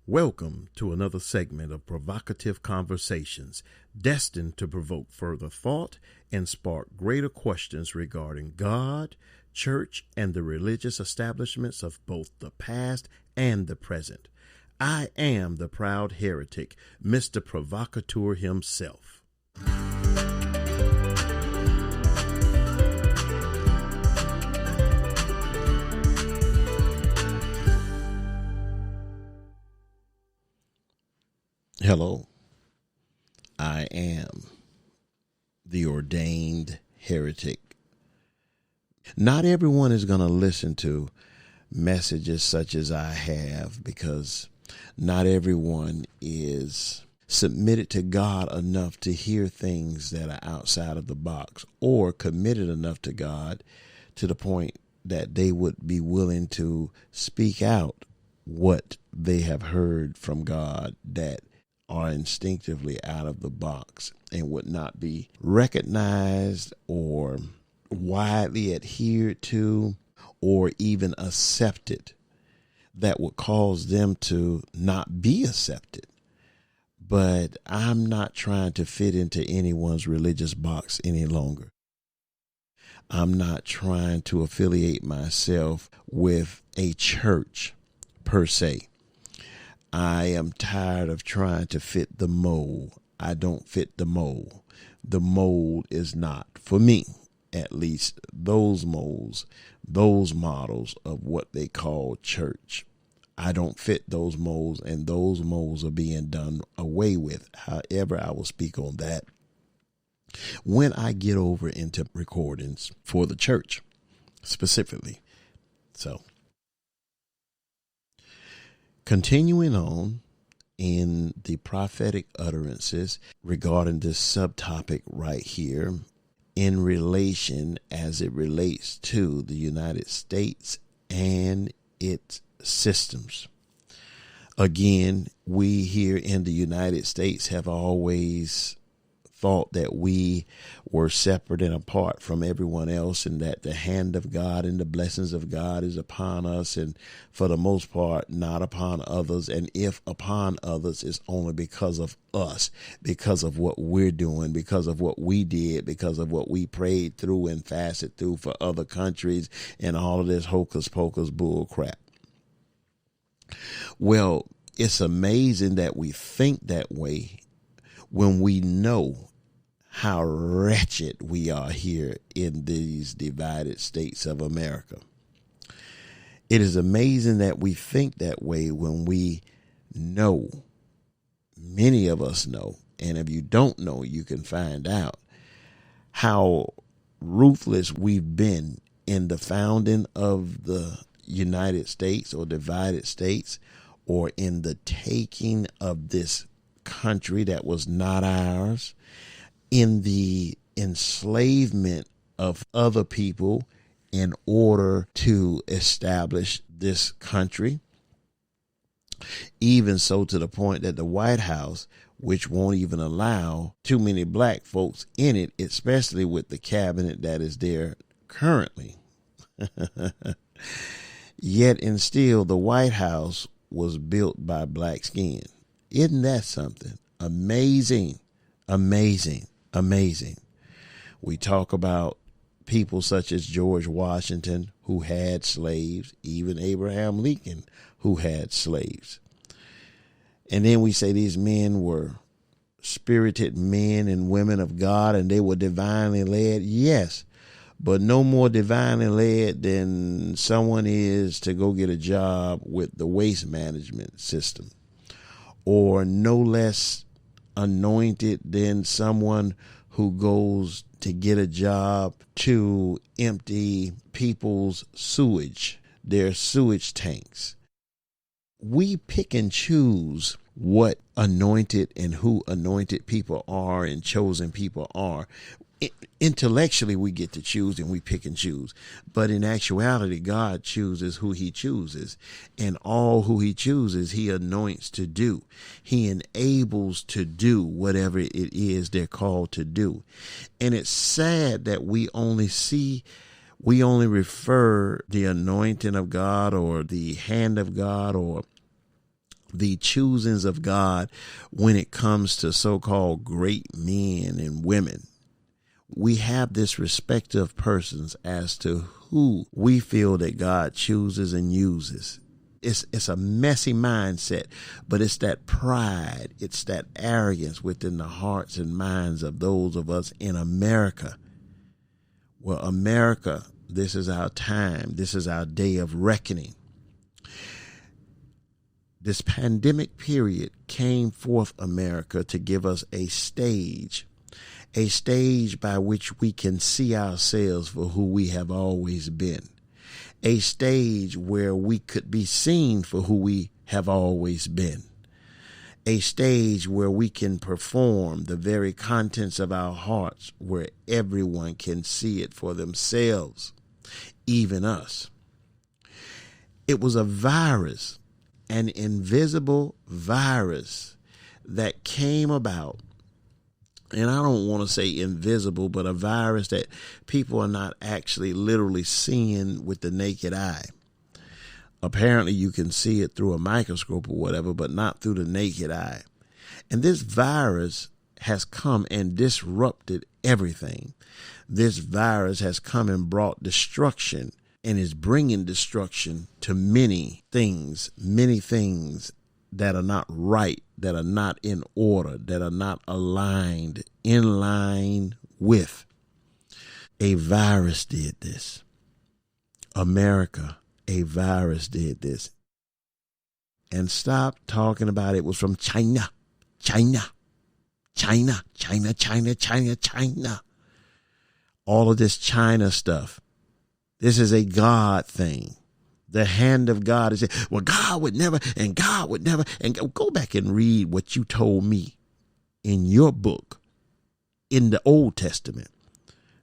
Welcome to another segment of provocative conversations destined to provoke further thought and spark greater questions regarding God, church, and the religious establishments of both the past and the present. I am the proud heretic, Mr. Provocateur himself. Hello, I am the ordained heretic. Not everyone is going to listen to messages such as I have because not everyone is submitted to God enough to hear things that are outside of the box or committed enough to God to the point that they would be willing to speak out what they have heard from God that are instinctively out of the box and would not be recognized or widely adhered to or even accepted, that would cause them to not be accepted. But I'm not trying to fit into anyone's religious box any longer. I'm not trying to affiliate myself with a church per se. I am tired of trying to fit the mold. I don't fit the mold. The mold is not for me, at least those molds, those models of what they call church. I don't fit those molds, and those molds are being done away with. However, I will speak on that when I get over into recordings for the church specifically. So, continuing on in the prophetic utterances regarding this subtopic right here in relation as it relates to the United States and its systems. Again, we here in the United States have always thought that we were separate and apart from everyone else, and that the hand of God and the blessings of God is upon us, and for the most part not upon others. And if upon others, it's only because of us, because of what we're doing, because of what we did, because of what we prayed through and fasted through for other countries, and all of this hocus pocus bull crap. Well, it's amazing that we think that way when we know how wretched we are here in these divided states of America. It is amazing that we think that way when we know, many of us know, and if you don't know, you can find out how ruthless we've been in the founding of the United States or divided states, or in the taking of this country that was not ours, in the enslavement of other people in order to establish this country. Even so, to the point that the White House, which won't even allow too many black folks in it, especially with the cabinet that is there currently. Yet and still, the White House was built by black skin. Isn't that something? Amazing, amazing, amazing. We talk about people such as George Washington, who had slaves, even Abraham Lincoln, who had slaves. And then we say these men were spirited men and women of God, and they were divinely led. Yes, but no more divinely led than someone is to go get a job with the waste management system, or no less anointed than someone who goes to get a job to empty people's sewage, their sewage tanks. We pick and choose what anointed and who anointed people are and chosen people are. Intellectually, we get to choose and we pick and choose. But in actuality, God chooses who he chooses. And all who he chooses, he anoints to do. He enables to do whatever it is they're called to do. And it's sad that we only refer the anointing of God or the hand of God or the choosings of God when it comes to so-called great men and women. We have this respect of persons as to who we feel that God chooses and uses. It's a messy mindset, but it's that pride, it's that arrogance within the hearts and minds of those of us in America. Well, America, this is our time. This is our day of reckoning. This pandemic period came forth, America, to give us a stage by which we can see ourselves for who we have always been, a stage where we could be seen for who we have always been, a stage where we can perform the very contents of our hearts, where everyone can see it for themselves, even us. It was a virus, an invisible virus that came about. And I don't want to say invisible, but a virus that people are not actually literally seeing with the naked eye. Apparently you can see it through a microscope or whatever, but not through the naked eye. And this virus has come and disrupted everything. This virus has come and brought destruction and is bringing destruction to many things that are not right, that are not in order, that are not aligned, in line with. A virus did this. America, a virus did this. And stop talking about it was from China. All of this China stuff. This is a God thing. The hand of God is, well, God would never, and go back and read what you told me in your book in the Old Testament.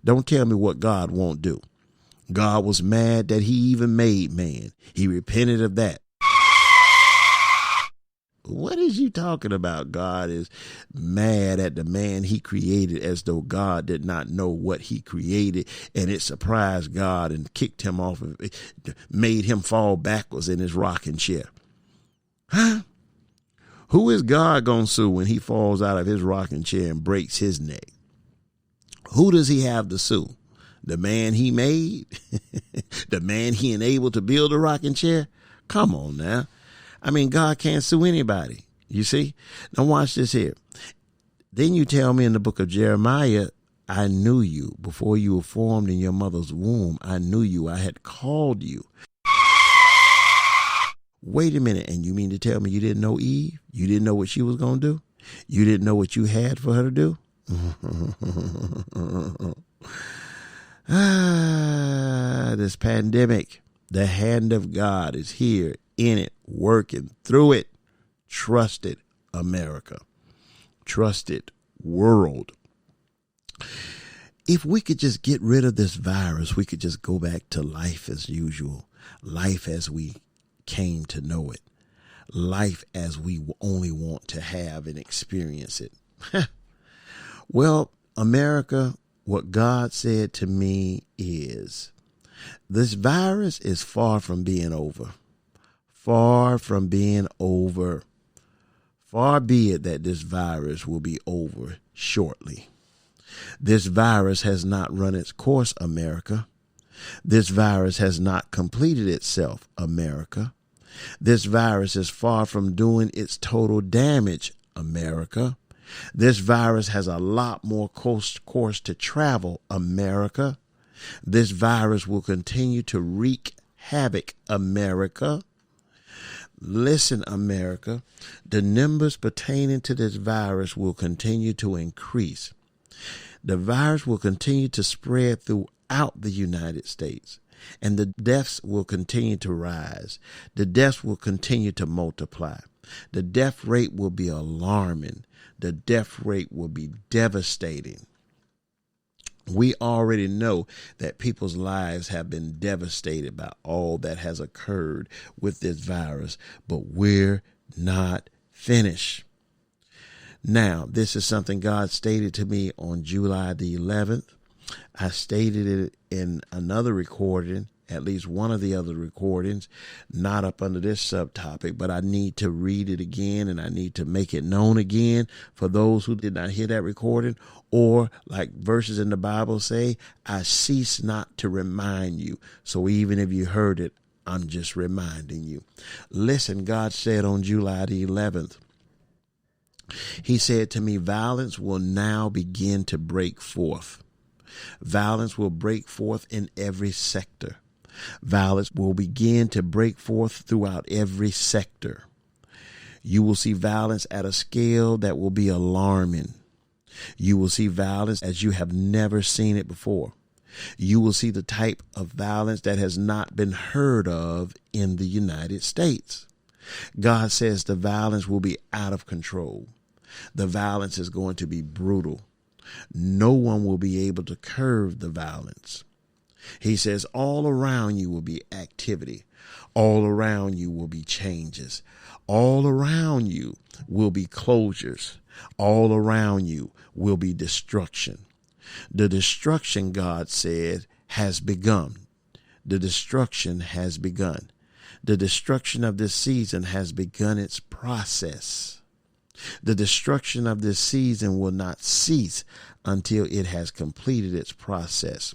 Don't tell me what God won't do. God was mad that he even made man. He repented of that. What is you talking about? God is mad at the man he created, as though God did not know what he created, and it surprised God and kicked him off, made him fall backwards in his rocking chair. Huh? Who is God going to sue when he falls out of his rocking chair and breaks his neck? Who does he have to sue? The man he made? The man he enabled to build a rocking chair? Come on now. I mean, God can't sue anybody, you see? Now watch this here. Then you tell me in the book of Jeremiah, I knew you before you were formed in your mother's womb. I knew you. I had called you. Wait a minute. And you mean to tell me you didn't know Eve? You didn't know what she was going to do? You didn't know what you had for her to do? This pandemic, the hand of God is here, in it, working through it. Trust it, America. Trust it, world. If we could just get rid of this virus, we could just go back to life as usual, life as we came to know it, life as we only want to have and experience it. Well, America, what God said to me is, this virus is far from being over. Far from being over. Far be it that this virus will be over shortly. This virus has not run its course, America. This virus has not completed itself, America. This virus is far from doing its total damage, America. This virus has a lot more course to travel, America. This virus will continue to wreak havoc, America. Listen, America, the numbers pertaining to this virus will continue to increase. The virus will continue to spread throughout the United States, and the deaths will continue to rise. The deaths will continue to multiply. The death rate will be alarming. The death rate will be devastating. We already know that people's lives have been devastated by all that has occurred with this virus, but we're not finished. Now, this is something God stated to me on July the 11th. I stated it in another recording at least one of the other recordings, not up under this subtopic, but I need to read it again and I need to make it known again for those who did not hear that recording. Or like verses in the Bible say, I cease not to remind you. So even if you heard it, I'm just reminding you. Listen, God said on July the 11th, he said to me, violence will now begin to break forth. Violence will break forth in every sector. Violence will begin to break forth throughout every sector. You will see violence at a scale that will be alarming. You will see violence as you have never seen it before. You will see the type of violence that has not been heard of in the United States. God says the violence will be out of control. The violence is going to be brutal. No one will be able to curb the violence. He says all around you will be activity. All around you will be changes. All around you will be closures. All around you will be destruction. The destruction, God said, has begun. The destruction has begun. The destruction of this season has begun its process. The destruction of this season will not cease until it has completed its process.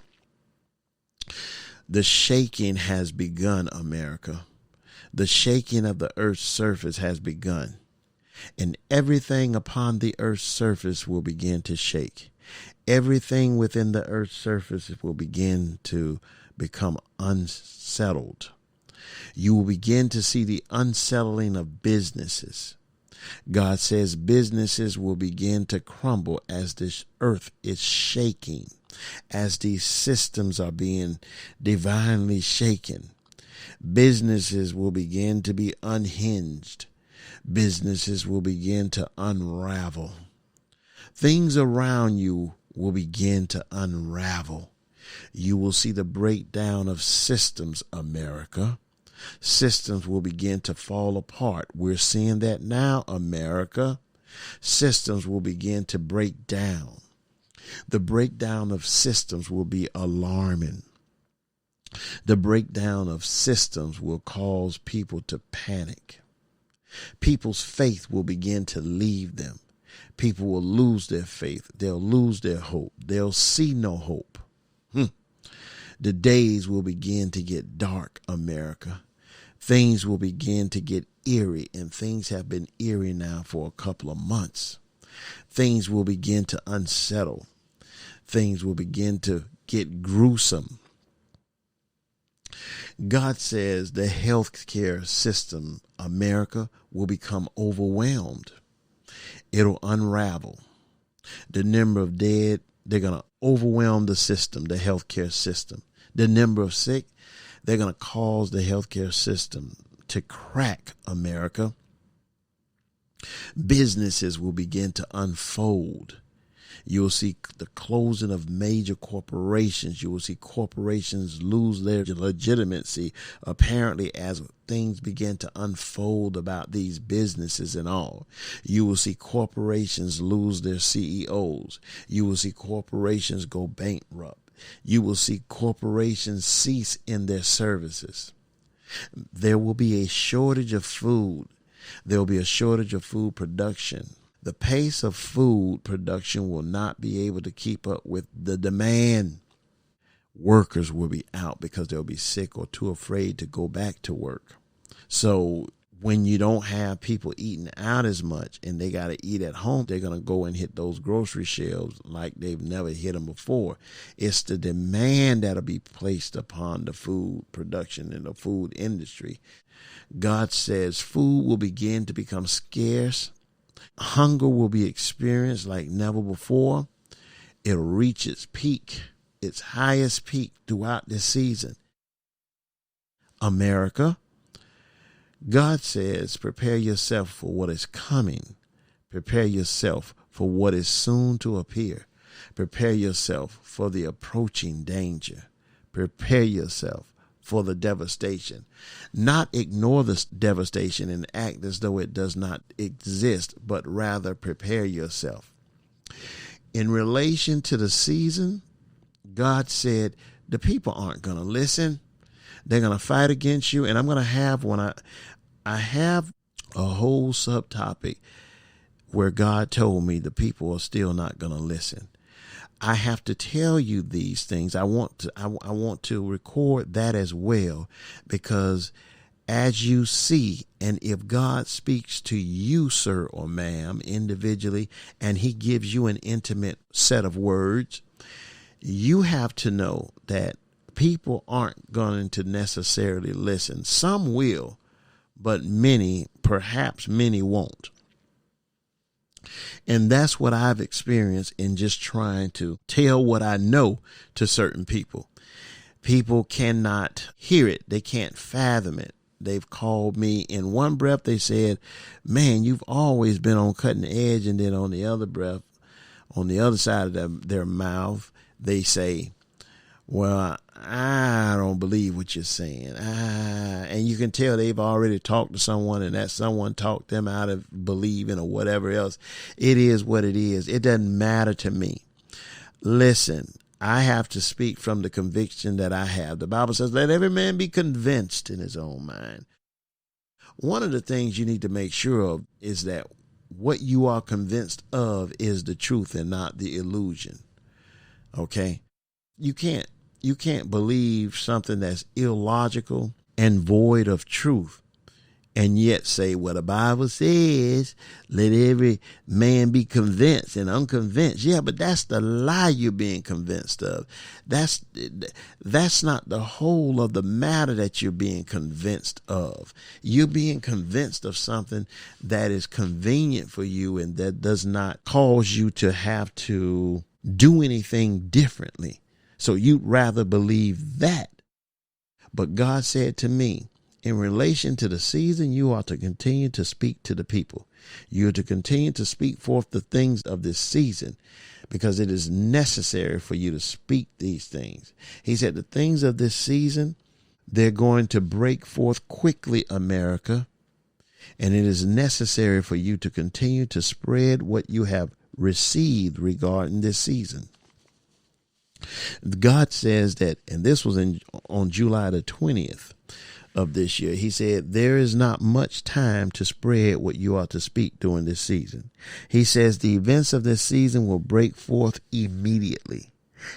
The shaking has begun, America. The shaking of the earth's surface has begun. And everything upon the earth's surface will begin to shake. Everything within the earth's surface will begin to become unsettled. You will begin to see the unsettling of businesses. God says businesses will begin to crumble as this earth is shaking, as these systems are being divinely shaken. Businesses will begin to be unhinged. Businesses will begin to unravel. Things around you will begin to unravel. You will see the breakdown of systems, America. Systems will begin to fall apart. We're seeing that now, America. Systems will begin to break down. The breakdown of systems will be alarming. The breakdown of systems will cause people to panic. People's faith will begin to leave them. People will lose their faith. They'll lose their hope. They'll see no hope. The days will begin to get dark, America. Things will begin to get eerie, and things have been eerie now for a couple of months. Things will begin to unsettle. Things will begin to get gruesome. God says the healthcare system, America, will become overwhelmed. It'll unravel. The number of dead, they're going to overwhelm the system, the healthcare system. The number of sick, they're going to cause the healthcare system to crack, America. Businesses will begin to unfold. You'll see the closing of major corporations. You will see corporations lose their legitimacy, apparently, as things begin to unfold about these businesses and all. You will see corporations lose their CEOs. You will see corporations go bankrupt. You will see corporations cease in their services. There will be a shortage of food. There will be a shortage of food production. The pace of food production will not be able to keep up with the demand. Workers will be out because they'll be sick or too afraid to go back to work. So when you don't have people eating out as much and they got to eat at home, they're going to go and hit those grocery shelves like they've never hit them before. It's the demand that'll be placed upon the food production and the food industry. God says food will begin to become scarce. Hunger will be experienced like never before. It'll reach its peak, its highest peak throughout this season. America, God says, prepare yourself for what is coming. Prepare yourself for what is soon to appear. Prepare yourself for the approaching danger. Prepare yourself for the devastation. Not ignore the devastation and act as though it does not exist, but rather prepare yourself. In relation to the season, God said the people aren't going to listen. They're going to fight against you. And I'm going to have I have a whole subtopic where God told me the people are still not going to listen. I have to tell you these things. I want to record that as well, because as you see, and if God speaks to you, sir or ma'am, individually, and he gives you an intimate set of words, you have to know that people aren't going to necessarily listen. Some will, but perhaps many won't. And that's what I've experienced in just trying to tell what I know to certain people. People cannot hear it. They can't fathom it. They've called me in one breath. They said, man, you've always been on cutting edge. And then on the other breath, on the other side of their mouth, they say, well, I don't believe what you're saying. And you can tell they've already talked to someone, and that someone talked them out of believing or whatever else. It is what it is. It doesn't matter to me. Listen, I have to speak from the conviction that I have. The Bible says, let every man be convinced in his own mind. One of the things you need to make sure of is that what you are convinced of is the truth and not the illusion. Okay? You can't believe something that's illogical and void of truth and yet say, well, the Bible says, let every man be convinced and unconvinced. Yeah, but that's the lie you're being convinced of. That's not the whole of the matter that you're being convinced of. You're being convinced of something that is convenient for you and that does not cause you to have to do anything differently. So you'd rather believe that. But God said to me, in relation to the season, you are to continue to speak to the people. You are to continue to speak forth the things of this season, because it is necessary for you to speak these things. He said the things of this season, they're going to break forth quickly, America. And it is necessary for you to continue to spread what you have received regarding this season. God says that, and this was on July the 20th of this year. He said, there is not much time to spread what you are to speak during this season. He says the events of this season will break forth immediately.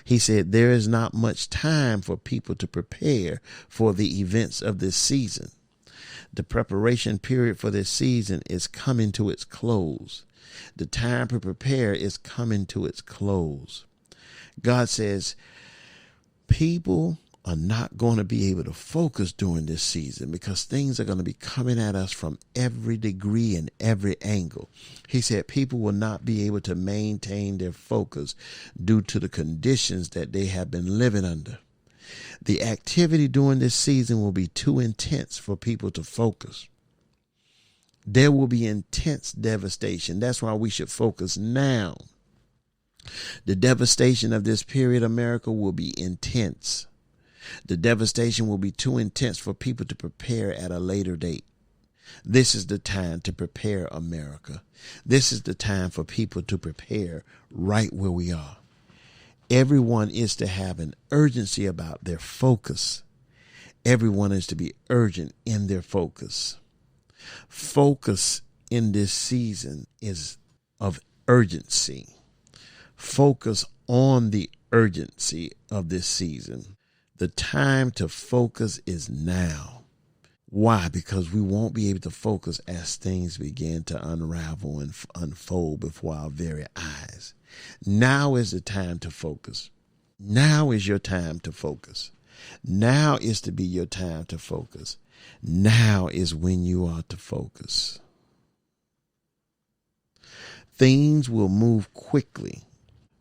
He said there is not much time for people to prepare for the events of this season. The preparation period for this season is coming to its close. The time to prepare is coming to its close. God says people are not going to be able to focus during this season because things are going to be coming at us from every degree and every angle. He said people will not be able to maintain their focus due to the conditions that they have been living under. The activity during this season will be too intense for people to focus. There will be intense devastation. That's why we should focus now. The devastation of this period, America, will be intense. The devastation will be too intense for people to prepare at a later date. This is the time to prepare, America. This is the time for people to prepare right where we are. Everyone is to have an urgency about their focus. Everyone is to be urgent in their focus. Focus in this season is of urgency. Focus on the urgency of this season. The time to focus is now. Why? Because we won't be able to focus as things begin to unravel and unfold before our very eyes. Now is the time to focus. Now is your time to focus. Now is to be your time to focus. Now is when you are to focus. Things will move quickly.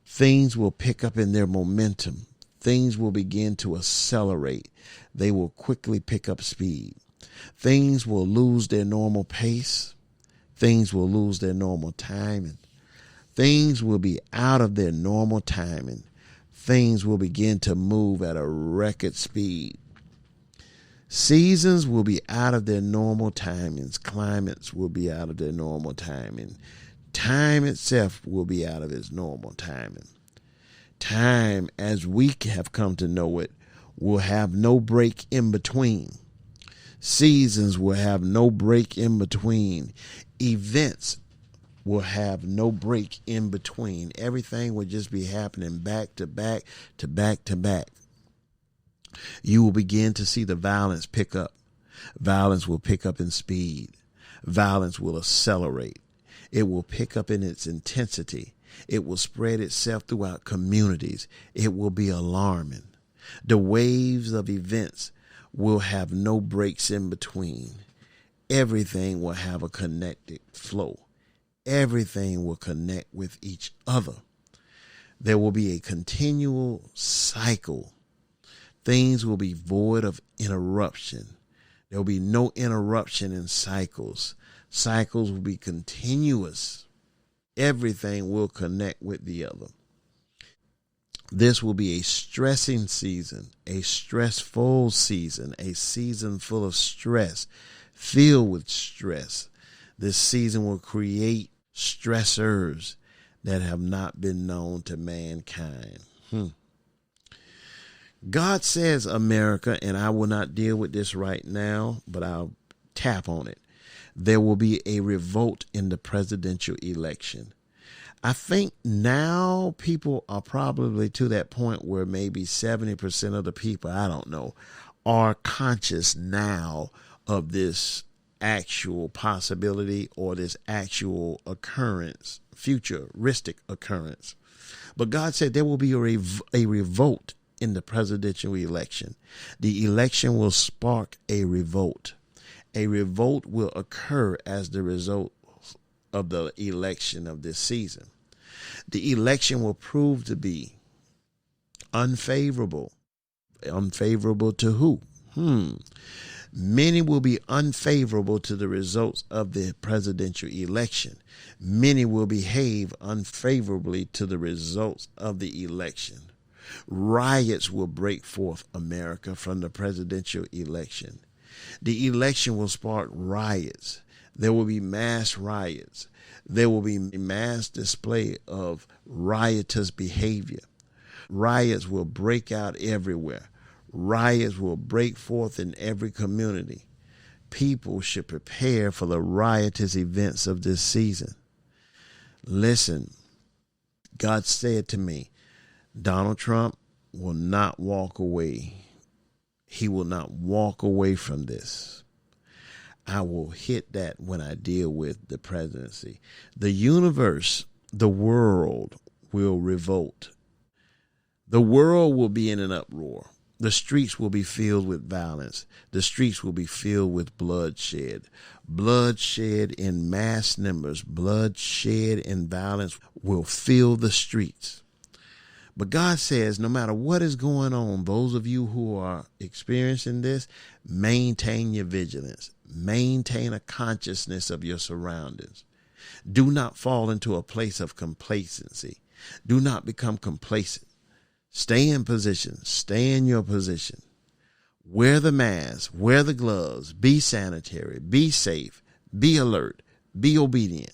Things will pick up in their momentum. Things will begin to accelerate. They will quickly pick up speed. Things will lose their normal pace. Things will lose their normal timing. Things will be out of their normal timing. Things will begin to move at a record speed. Seasons will be out of their normal timings. Climates will be out of their normal timing. Time itself will be out of its normal timing. Time, as we have come to know it, will have no break in between. Seasons will have no break in between. Events will have no break in between. Everything will just be happening back to back to back to back. You will begin to see the violence pick up. Violence will pick up in speed. Violence will accelerate. It will pick up in its intensity. It will spread itself throughout communities. It will be alarming. The waves of events will have no breaks in between. Everything will have a connected flow. Everything will connect with each other. There will be a continual cycle. Things will be void of interruption. There will be no interruption in cycles. Cycles will be continuous. Everything will connect with the other. This will be a stressing season, a stressful season, a season full of stress, filled with stress. This season will create stressors that have not been known to mankind. God says, America, and I will not deal with this right now, but I'll tap on it. There will be a revolt in the presidential election. I think now people are probably to that point where maybe 70% of the people, I don't know, are conscious now of this actual possibility or this actual occurrence, futuristic occurrence. But God said there will be a revolt in the presidential election. The election will spark a revolt. A revolt will occur as the result of the election of this season. The election will prove to be unfavorable. Unfavorable to who? Many will be unfavorable to the results of the presidential election. Many will behave unfavorably to the results of the election. Riots will break forth, America, from the presidential election. The election will spark riots. There will be mass riots. There will be mass display of riotous behavior. Riots will break out everywhere. Riots will break forth in every community. People should prepare for the riotous events of this season. Listen, God said to me, Donald Trump will not walk away. He will not walk away from this. I will hit that when I deal with the presidency. The universe, the world will revolt. The world will be in an uproar. The streets will be filled with violence. The streets will be filled with bloodshed. Bloodshed in mass numbers, bloodshed and violence will fill the streets. But God says, no matter what is going on, those of you who are experiencing this, maintain your vigilance. Maintain a consciousness of your surroundings. Do not fall into a place of complacency. Do not become complacent. Stay in position. Stay in your position. Wear the mask. Wear the gloves. Be sanitary. Be safe. Be alert. Be obedient.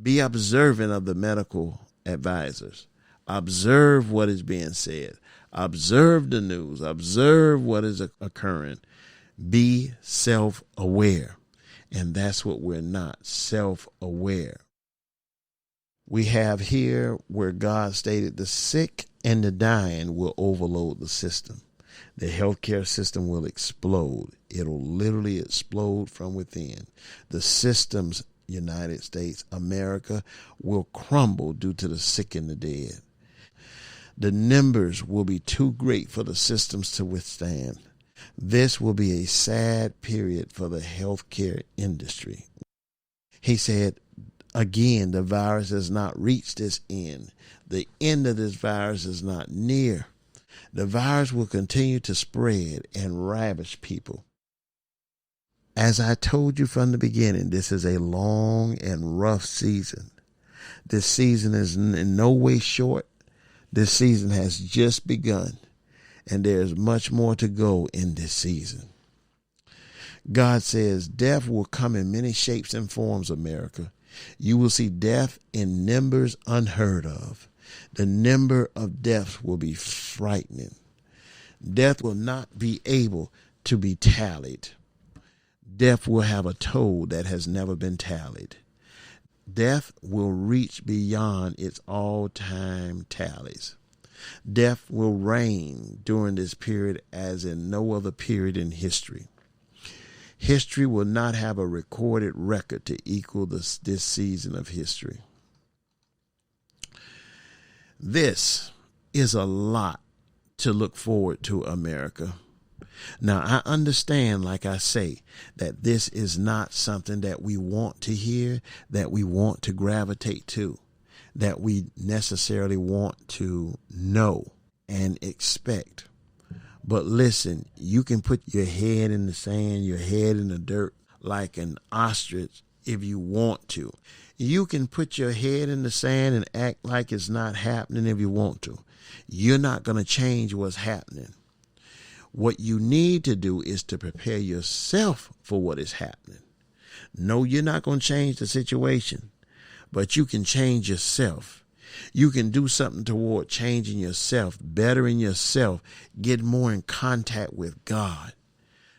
Be observant of the medical advisors. Observe what is being said. Observe the news. Observe what is occurring. Be self-aware. And that's what we're not, self-aware. We have here where God stated the sick and the dying will overload the system. The healthcare system will explode. It'll literally explode from within. The systems, United States, America, will crumble due to the sick and the dead. The numbers will be too great for the systems to withstand. This will be a sad period for the healthcare industry. He said, again, the virus has not reached its end. The end of this virus is not near. The virus will continue to spread and ravage people. As I told you from the beginning, this is a long and rough season. This season is in no way short. This season has just begun, and there is much more to go in this season. God says death will come in many shapes and forms, America. You will see death in numbers unheard of. The number of deaths will be frightening. Death will not be able to be tallied. Death will have a toll that has never been tallied. Death will reach beyond its all-time tallies. Death will reign during this period as in no other period in history. History will not have a recorded record to equal this season of history. This is a lot to look forward to, America. Now, I understand, like I say, that this is not something that we want to hear, that we want to gravitate to, that we necessarily want to know and expect. But listen, you can put your head in the sand, your head in the dirt like an ostrich if you want to. You can put your head in the sand and act like it's not happening if you want to. You're not going to change what's happening. What you need to do is to prepare yourself for what is happening. No, you're not going to change the situation, but you can change yourself. You can do something toward changing yourself, bettering yourself, get more in contact with God.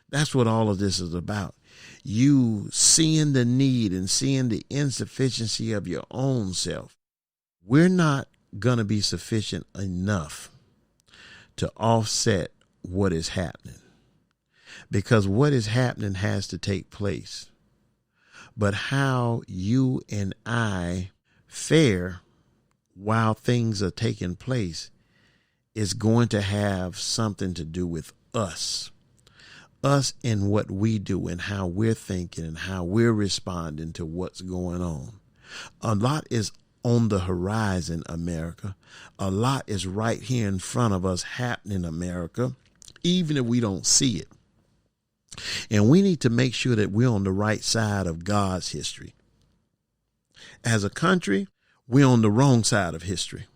That's what all of this is about. You seeing the need and seeing the insufficiency of your own self. We're not going to be sufficient enough to offset what is happening, because what is happening has to take place. But how you and I fare while things are taking place is going to have something to do with us and what we do and how we're thinking and how we're responding to what's going on. A lot is on the horizon, America. A lot is right here in front of us happening, America, even if we don't see it. And we need to make sure that we're on the right side of God's history. As a country, we're on the wrong side of history.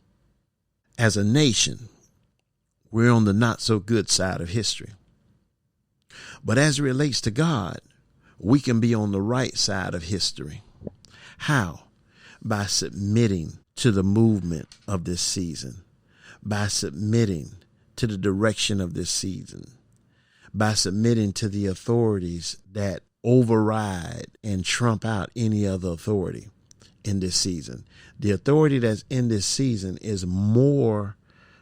As a nation, we're on the not so good side of history. But as it relates to God, we can be on the right side of history. How? By submitting to the movement of this season, by submitting to the direction of this season, by submitting to the authorities that override and trump out any other authority in this season. The authority that's in this season is more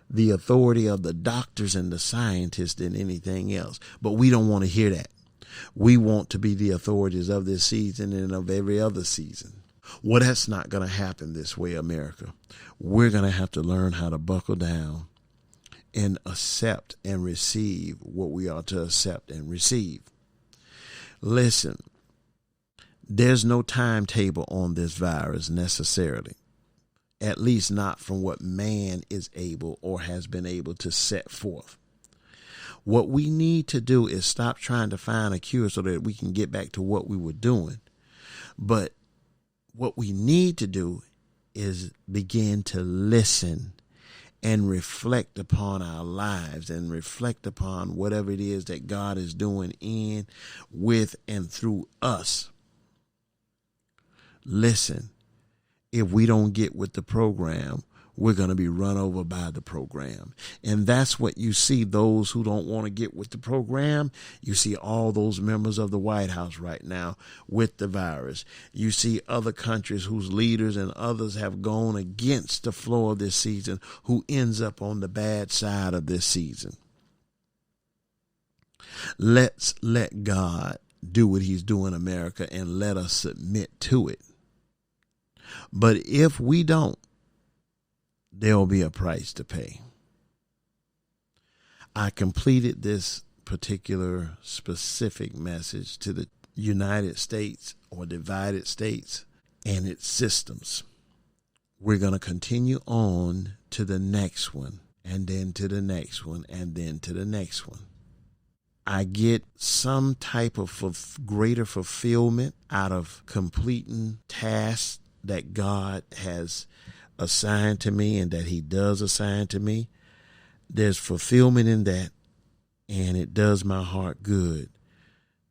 the authority of the doctors and the scientists than anything else. But we don't want to hear that. We want to be the authorities of this season and of every other season. Well, that's not going to happen this way, America. We're going to have to learn how to buckle down and accept and receive what we are to accept and receive. Listen, there's no timetable on this virus necessarily, at least not from what man is able or has been able to set forth. What we need to do is stop trying to find a cure so that we can get back to what we were doing. But what we need to do is begin to listen and reflect upon our lives and reflect upon whatever it is that God is doing in, with, and through us. Listen, if we don't get with the program, we're going to be run over by the program. And that's what you see, those who don't want to get with the program. You see all those members of the White House right now with the virus. You see other countries whose leaders and others have gone against the flow of this season, who ends up on the bad side of this season. Let's let God do what he's doing, America, and let us submit to it. But if we don't, there will be a price to pay. I completed this particular specific message to the United States or divided states and its systems. We're going to continue on to the next one, and then to the next one, and then to the next one. I get some type of greater fulfillment out of completing tasks that God has assigned to me and that he does assign to me. There's fulfillment in that, and it does my heart good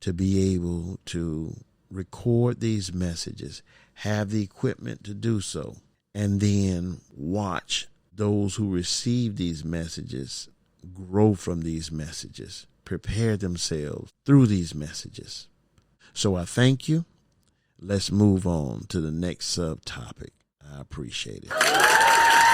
to be able to record these messages, have the equipment to do so, and then watch those who receive these messages grow from these messages, prepare themselves through these messages. So I thank you. Let's move on to the next subtopic. I appreciate it.